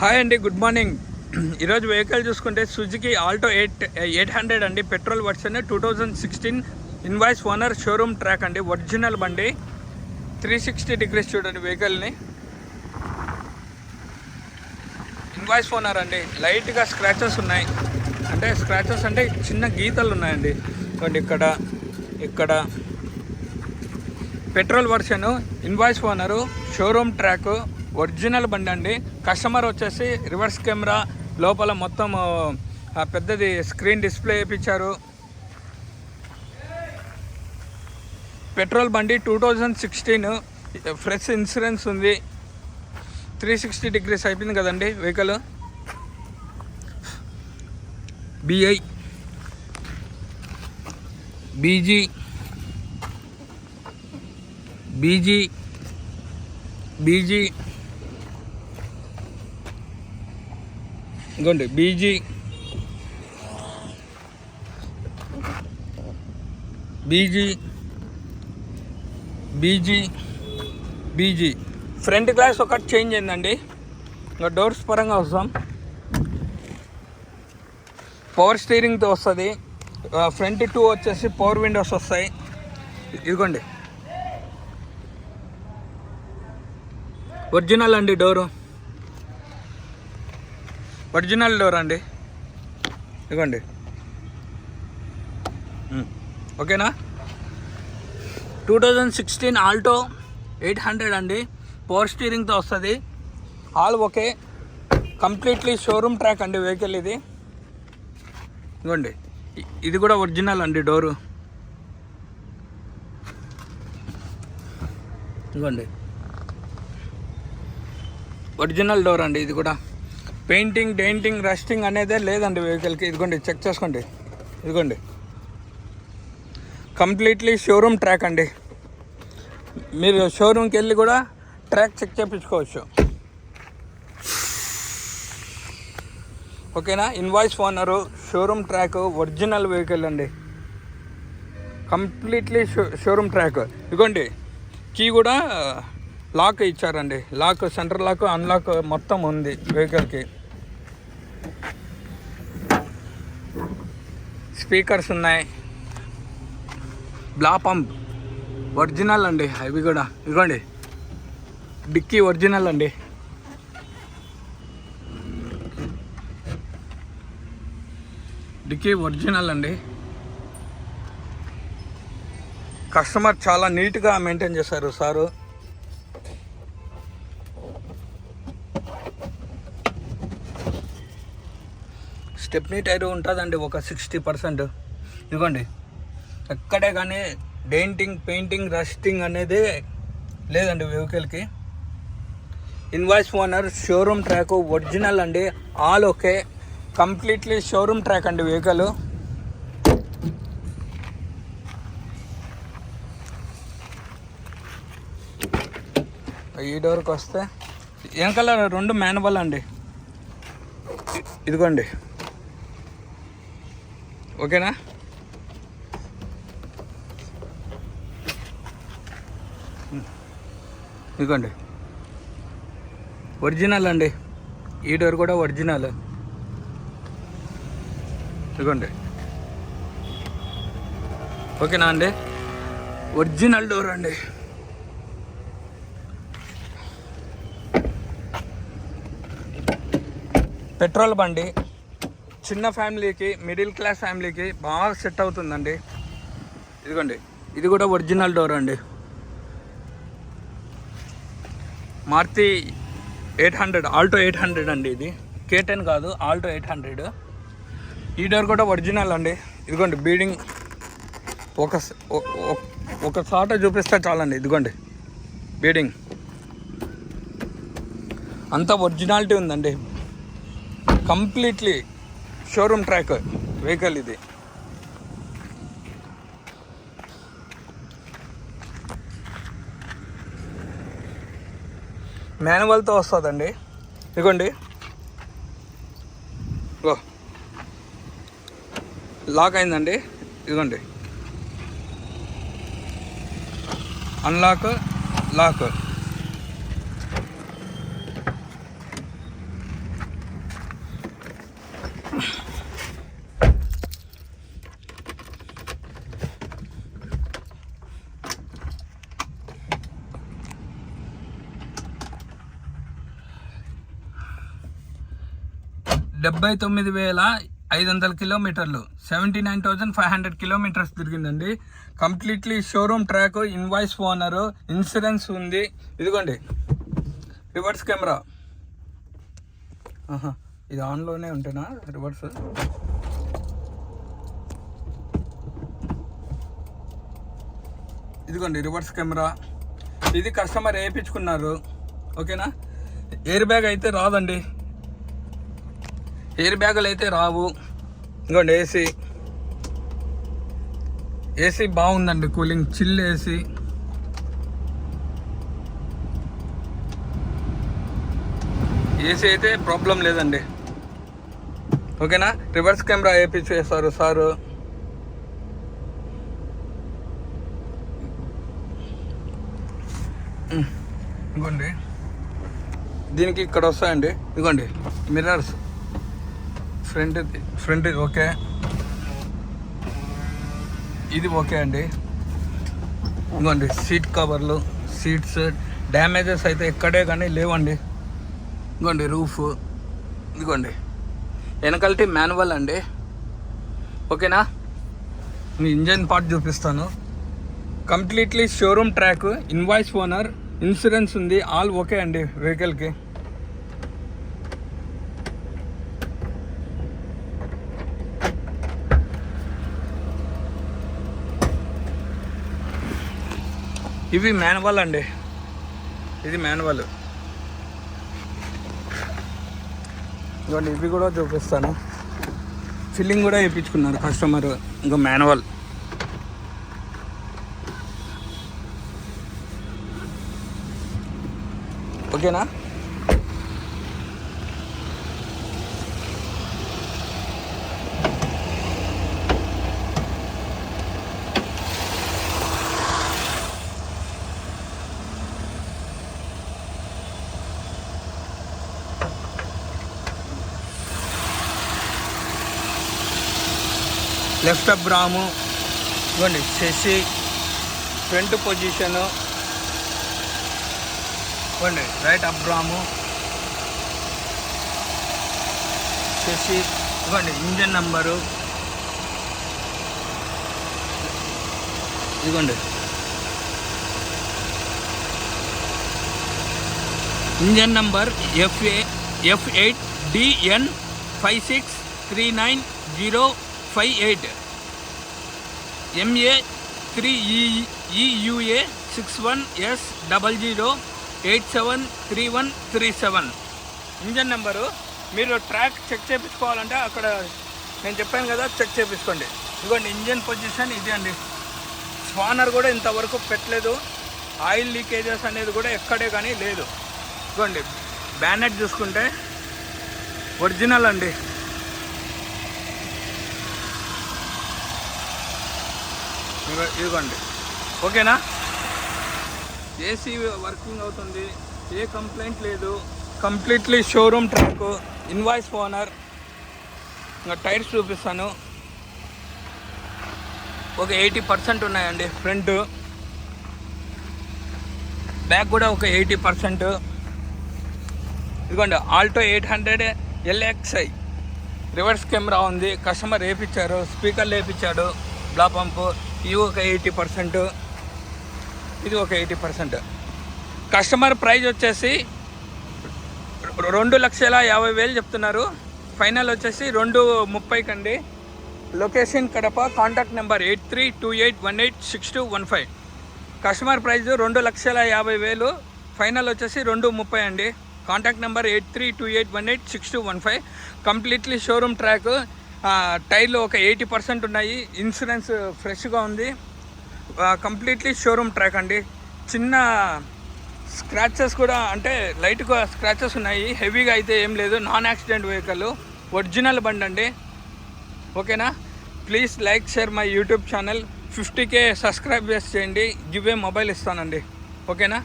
Hi అండి, good morning. ఈరోజు vehicle చూసుకుంటే సుజుకి ఆల్టో 800 అండి, petrol version 2016 invoice owner, showroom track అండి, ఒరిజినల్ బండి. 360 డిగ్రీస్ చూడండి వెహికల్ని. ఇన్వాయిస్ ఓనర్ అండి. లైట్గా స్క్రాచెస్ ఉన్నాయి, అంటే స్క్రాచెస్ అంటే చిన్న గీతలు ఉన్నాయండి. చూడండి ఇక్కడ petrol version, invoice owner, showroom track, original బండి అండి. కస్టమర్ వచ్చేసి రివర్స్ కెమెరా, లోపల మొత్తం పెద్దది స్క్రీన్ డిస్ప్లే వేయించారు. పెట్రోల్ బండి 2016, ఫ్రెష్ ఇన్సూరెన్స్ ఉంది. 360 డిగ్రీస్ అయిపోయింది కదండి వెహికల్. బిఐ బీజీ ఇంకోండి బీజీ ఫ్రంట్ గ్లాస్ ఒకటి చేంజ్ అయిందండి. ఇంకా డోర్స్ పరంగా వస్తాం. పవర్ స్టీరింగ్తో వస్తుంది. ఫ్రంట్ 2 వచ్చేసి పవర్ విండోస్ వస్తాయి. ఇదిగోండి ఒరిజినల్ అండి, డోరు ఒరిజినల్ డోర్ అండి. ఇదిగోండి, ఓకేనా. 2016 ఆల్టో 800 అండి, పవర్ స్టీరింగ్తో వస్తుంది. All okay, completely showroom track అండి వెహికల్ ఇది. ఇదిగోండి, ఇది కూడా ఒరిజినల్ అండి డోరు. ఇదిగోండి ఒరిజినల్ డోర్ అండి. ఇది కూడా పెయింటింగ్, డెంటింగ్, రస్టింగ్ అనేదే లేదండి వెహికల్కి. ఇదిగోండి, చెక్ చేసుకోండి. ఇదిగోండి కంప్లీట్లీ షోరూమ్ ట్రాక్ అండి. మీరు షోరూమ్కి వెళ్ళి కూడా ట్రాక్ చెక్ చేయించుకోవచ్చు, ఓకేనా. Invoice owner, showroom track, original vehicle అండి, కంప్లీట్లీ షోరూమ్ ట్రాక్. ఇదిగోండి కీ కూడా లాక్ ఇచ్చారండి. లాక్, సెంటర్ లాక్, అన్లాక్ మొత్తం ఉంది వెహికల్కి. స్పీకర్స్ ఉన్నాయి. బ్లా పంప్ ఒరిజినల్ అండి, అవి కూడా. ఇదిగోండి డిక్కీ ఒరిజినల్ అండి. డిక్కీ ఒరిజినల్ అండి. కస్టమర్ చాలా నీట్గా మెయింటైన్ చేశారు సారు. స్టెప్నీ టైర్ ఉంటుందండి ఒక 60%. ఇదిగోండి ఎక్కడే కానీ డెంటింగ్, పెయింటింగ్, రస్టింగ్ అనేది లేదండి వెహికల్కి. Invoice owner, showroom track, original అండి, all okay, completely showroom track అండి వెహికల్. ఈ డోర్కి వస్తే వెనకాల 2 మాన్యువల్ అండి. ఇదిగోండి, ఓకేనా. ఇదిగోండి ఒరిజినల్ అండి. ఈ డోర్ కూడా ఒరిజినల్. ఇదిగోండి, ఓకేనా అండి. ఒరిజినల్ డోర్ అండి. పెట్రోల్ బండి చిన్న ఫ్యామిలీకి, మిడిల్ క్లాస్ ఫ్యామిలీకి బాగా సెట్ అవుతుందండి. ఇదిగోండి, ఇది కూడా ఒరిజినల్ డోర్ అండి. మారుతి 800, ఆల్టో 800 అండి. ఇది K10 కాదు, ఆల్టో 800. ఈ డోర్ కూడా ఒరిజినల్ అండి. ఇదిగోండి బీడింగ్ ఒక చాట చూపిస్తే చాలండి. ఇదిగోండి బీడింగ్ అంతా ఒరిజినాలిటీ ఉందండి. కంప్లీట్లీ షోరూమ్ ట్రాక్ వెహికల్ ఇది. మాన్యువల్తో వస్తుందండి. ఇదిగోండి లాక్ అయిందండి. ఇదిగోండి అన్లాక్, లాక్. 79,500 కిలోమీటర్లు, 79,500 కిలోమీటర్స్ తిరిగిందండి. Completely showroom track, invoice owner, insurance ఉంది. ఇదిగోండి రివర్స్ కెమెరా. ఇది ఆన్లోనే ఉంటేనా రివర్స్? ఇదిగోండి రివర్స్ కెమెరా. ఇది కస్టమర్ వేయించుకున్నారు. ఓకేనా. ఎయిర్ బ్యాగ్ అయితే రాదండి, ఎయిర్ బ్యాగులు అయితే రావు. ఇంకోండి ఏసీ బాగుందండి, కూలింగ్, చిల్ ఏసీ. ఏసీ అయితే ప్రాబ్లం లేదండి. ఓకేనా. రివర్స్ కెమెరా వేయించేస్తారు సారు. ఇదిగోండి దీనికి ఇక్కడ వస్తాయండి. ఇదిగోండి మిర్రర్స్, ఫ్రంట్ ఓకే, ఇది ఓకే అండి. ఇదిగోండి సీట్ కవర్లు, సీట్స్ డ్యామేజెస్ అయితే ఎక్కడే కానీ లేవండి. ఇదిగోండి రూఫ్, ఇదిగోండి వెనకల్టి మాన్యువల్ అండి. ఓకేనా. మీ ఇంజన్ పార్ట్ చూపిస్తాను. Completely showroom track, invoice owner, insurance ఉంది, ఆల్ ఓకే అండి వెహికల్కి. ఇవి మాన్యువల్ అండి, ఇది మాన్యువల్. ఇదిగోండి ఇవి కూడా చూపిస్తాను. ఫిల్లింగ్ కూడా వేయించుకున్నారు కస్టమర్. ఇంకా మాన్యువల్. ఓకేనా. లెఫ్ట్ అప్ రాము, ఇవ్వండి శశి, ఫ్రంట్ పొజిషను, ఇవ్వండి రైట్ అప్ రాము, శశి, ఇవ్వండి ఇంజన్ నంబరు, ఇదిగోండి engine number F8DN 5639-058, MA3EUA 61S00873137 engine number. మీరు ట్రాక్ చెక్ చేయించుకోవాలంటే అక్కడ నేను చెప్పాను కదా, చెక్ చేయించుకోండి. ఇదిగోండి ఇంజన్ పొజిషన్ ఇది అండి. స్పానర్ కూడా ఇంతవరకు పెట్టలేదు. ఆయిల్ లీకేజెస్ అనేది కూడా ఎక్కడే కానీ లేదు. ఇదిగోండి బ్యానెట్ చూసుకుంటే ఒరిజినల్ అండి. ఇదిగోండి ఓకేనా. ఏసీ వర్కింగ్ అవుతుంది, ఏ కంప్లైంట్ లేదు. Completely showroom track, invoice owner. ఇంకా టైర్స్ చూపిస్తాను. ఒక 80% ఉన్నాయండి. ఫ్రంట్ బ్యాక్ కూడా ఒక 80%. ఇదిగోండి ఆల్టో 800 LXI రివర్స్ కెమెరా ఉంది. కస్టమర్ వేయించారు, స్పీకర్లు వేయించాడు, బ్లా పంపు. ఇవి ఒక 80%, ఇది ఒక 80%. కస్టమర్ ప్రైజ్ వచ్చేసి 2,50,000 చెప్తున్నారు. ఫైనల్ వచ్చేసి 2,30,000 కండి. Location Kadapa. Contact number 8328186215. Customer praise 2,50,000, final వచ్చేసి 2,30,000 అండి. Contact number 8328186215. Completely showroom track. టైర్లు ఒక 80% ఉన్నాయి. ఇన్సూరెన్స్ ఫ్రెష్గా ఉంది. కంప్లీట్లీ షోరూమ్ ట్రాక్ అండి. చిన్న స్క్రాచెస్ కూడా, అంటే లైట్గా స్క్రాచెస్ ఉన్నాయి, హెవీగా అయితే ఏం లేదు. నాన్ యాక్సిడెంట్ వెహికల్, ఒరిజినల్ బండి అండి. ఓకేనా. Please like, share my YouTube channel. 50K subscribe చేయండి. గివ్ ఏ మొబైల్ ఇస్తానండి. ఓకేనా.